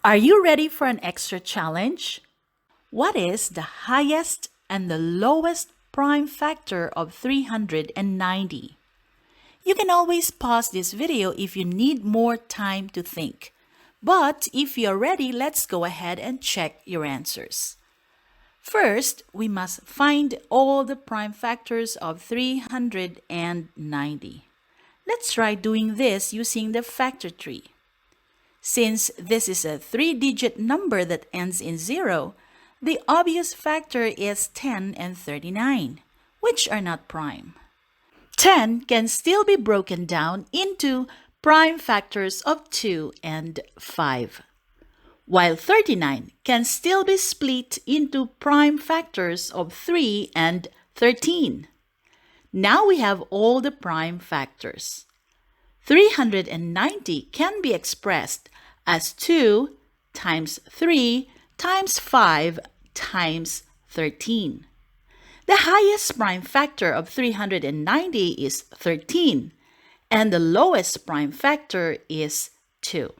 Are you ready for an extra challenge? What is the highest and the lowest prime factor of 390? You can always pause this video if you need more time to think. But if you're ready, let's go ahead and check your answers. First, we must find all the prime factors of 390. Let's try doing this using the factor tree. Since this is a 3-digit number that ends in 0, the obvious factor is 10 and 39, which are not prime. 10 can still be broken down into prime factors of 2 and 5, while 39 can still be split into prime factors of 3 and 13. Now we have all the prime factors. 390 can be expressed as 2 times 3 times 5 times 13. The highest prime factor of 390 is 13, and the lowest prime factor is 2.